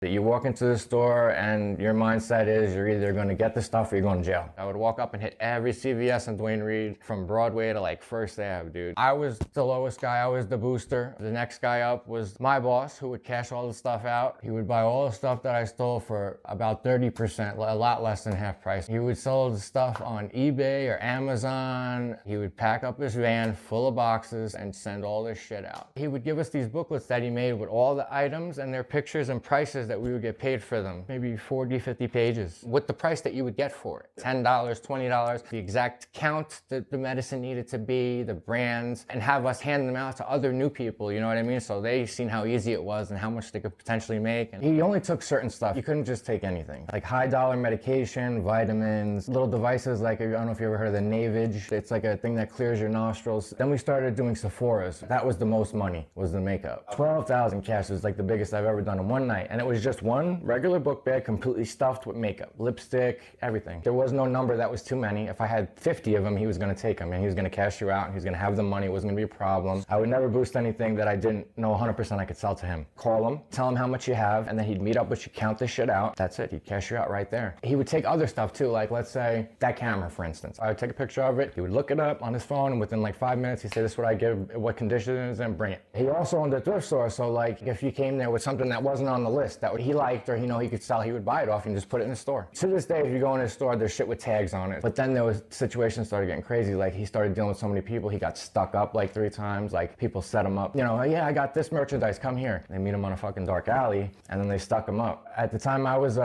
That you walk into the store and your mindset is you're either going to get the stuff or you're going to jail. I would walk up and hit every CVS in Duane Reade from Broadway to like First Ave, dude. I was the lowest guy. I was the booster. The next guy up was my boss, who would cash all the stuff out. He would buy all the stuff that I stole for about 30%, a lot less than half price. He would sell the stuff on eBay or Amazon. He would pack up his van full of boxes and send all this shit out. He would give us these booklets that he made with all the items and their pictures and prices that we would get paid for them. Maybe 40, 50 pages with the price that you would get for it. $10, $20, the exact count that the medicine needed to be, the brands, and have us hand them out to other new people, you know what I mean? So they seen how easy it was and how much they could potentially make. And he only took certain stuff. You couldn't just take anything. Like high dollar medication, vitamins, little devices like, I don't know if you ever heard of the Navage. It's like a thing that clears your nostrils. Then we started doing Sephora's. That was the most money, was the makeup. 12,000 cash was like the biggest I've ever done in one night. And it was just one regular book bag completely stuffed with makeup, lipstick, everything. There was no number that was too many. If I had 50 of them, he was gonna take them and he was gonna cash you out and he was gonna have the money. It wasn't gonna be a problem. I would never boost anything that I didn't know 100% I could sell to him. Call him, tell him how much you have, and then he'd meet up with you, count the shit out. That's it, he'd cash you out right there. He would take other stuff too, like let's say that camera, for instance. I would take a picture of it, he would look it up on his phone, and within like 5 minutes, he'd say, this is what I give, what condition it is, and bring it. He also owned a thrift store, so like if you came there with something that wasn't on the list that he liked or he could sell, he would buy it off and just put it in the store. To this day, if you go in his store, there's shit with tags on it. But then there was situations started getting crazy. Like he started dealing with so many people, he got stuck up like 3 times. Like people set him up, you know, yeah, I got this merchandise, come here. They meet him on a fucking dark alley and then they stuck him up. At the time I was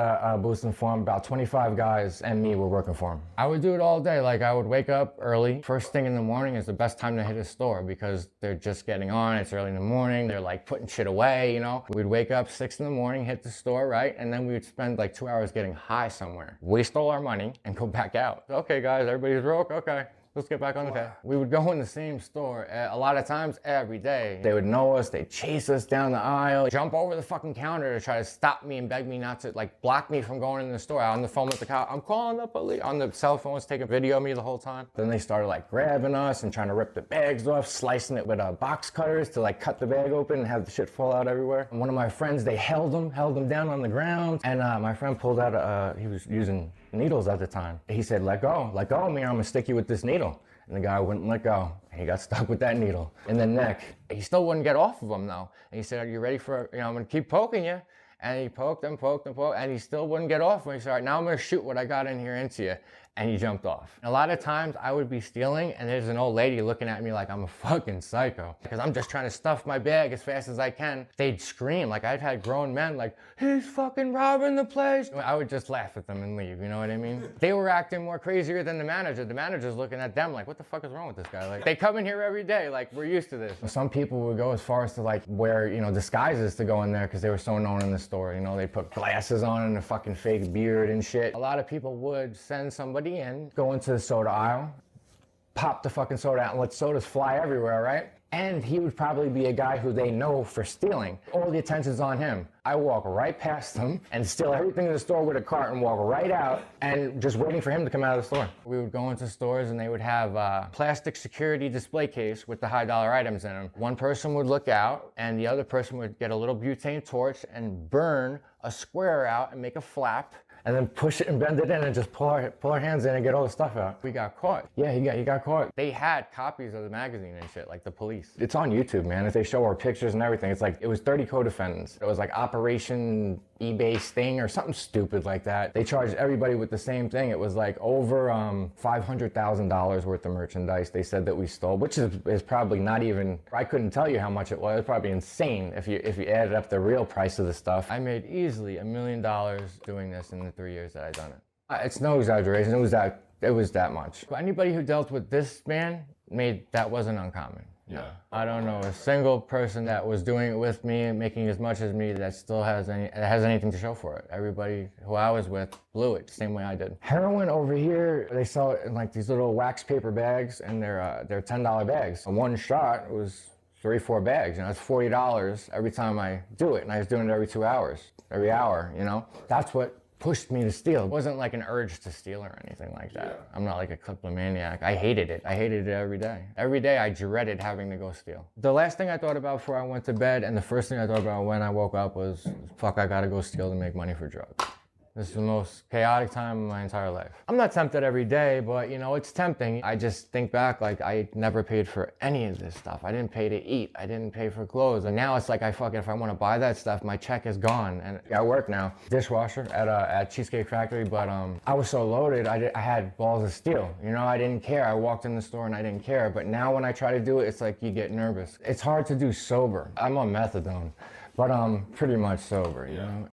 boosting for him, about 25 guys and me were working for him. I would do it all day. Like I would wake up early. First thing in the morning is the best time to hit a store because they're just getting on. It's early in the morning. They're like putting shit away, you know. We'd wake up 6 in the morning, hit the store, right? And then we would spend like 2 hours getting high somewhere. Waste all our money and go back out. Okay guys, everybody's broke, okay. Let's get back on the path. We would go in the same store a lot of times every day. They would know us, they'd chase us down the aisle, jump over the fucking counter to try to stop me and beg me not to, like block me from going in the store. On the phone with the cop, I'm calling the police. On the cell phones, taking video of me the whole time. Then they started like grabbing us and trying to rip the bags off, slicing it with box cutters to like cut the bag open and have the shit fall out everywhere. And one of my friends, they held him down on the ground. And my friend pulled out, he was using needles at the time. He said, let go of me or I'm gonna stick you with this needle. And the guy wouldn't let go. And he got stuck with that needle in the neck. He still wouldn't get off of him though. And he said, are you ready for, I'm gonna keep poking you. And he poked him, and he still wouldn't get off. And he said, all right, now I'm gonna shoot what I got in here into you. And he jumped off. A lot of times I would be stealing and there's an old lady looking at me like I'm a fucking psycho because I'm just trying to stuff my bag as fast as I can. They'd scream. Like I've had grown men like, he's fucking robbing the place. I would just laugh at them and leave, you know what I mean? They were acting more crazier than the manager. The manager's looking at them like, what the fuck is wrong with this guy? Like they come in here every day, like we're used to this. Some people would go as far as to like wear, disguises to go in there because they were so known in the store. They put glasses on and a fucking fake beard and shit. A lot of people would send somebody in, go into the soda aisle, pop the fucking soda out and let sodas fly everywhere, right? And he would probably be a guy who they know for stealing. All the attention's on him. I walk right past him and steal everything in the store with a cart and walk right out and just waiting for him to come out of the store. We would go into stores and they would have a plastic security display case with the high dollar items in them. One person would look out and the other person would get a little butane torch and burn a square out and make a flap and then push it and bend it in and just pull our hands in and get all the stuff out. We got caught. Yeah, he got caught. They had copies of the magazine and shit, like the police. It's on YouTube, man. If they show our pictures and everything, it's like, it was 30 co-defendants. It was like Operation eBay Sting or something stupid like that. They charged everybody with the same thing. It was like over $500,000 worth of merchandise they said that we stole, which is probably not even, I couldn't tell you how much it was. It was probably insane if you added up the real price of the stuff. I made easily $1 million doing this in the 3 years that I've done it. It's no exaggeration, it was that much. Anybody who dealt with this man that wasn't uncommon. Yeah. I don't know a single person that was doing it with me and making as much as me that still has anything to show for it. Everybody who I was with blew it the same way I did. Heroin over here, they sell it in like these little wax paper bags and they're $10 bags. One shot was 3 or 4 bags, it's $40 every time I do it, and I was doing it every 2 hours, every hour, That's what pushed me to steal. It wasn't like an urge to steal or anything like that. Yeah. I'm not like a kleptomaniac. I hated it. I hated it every day. Every day I dreaded having to go steal. The last thing I thought about before I went to bed and the first thing I thought about when I woke up was, fuck, I gotta go steal to make money for drugs. This is the most chaotic time of my entire life. I'm not tempted every day, but you know, it's tempting. I just think back, like I never paid for any of this stuff. I didn't pay to eat. I didn't pay for clothes. And now it's like, if I want to buy that stuff, my check is gone. And I work now, dishwasher at Cheesecake Factory, but I was so loaded, I had balls of steel. You know, I didn't care. I walked in the store and I didn't care. But now when I try to do it, it's like you get nervous. It's hard to do sober. I'm on methadone, but I'm pretty much sober, you know?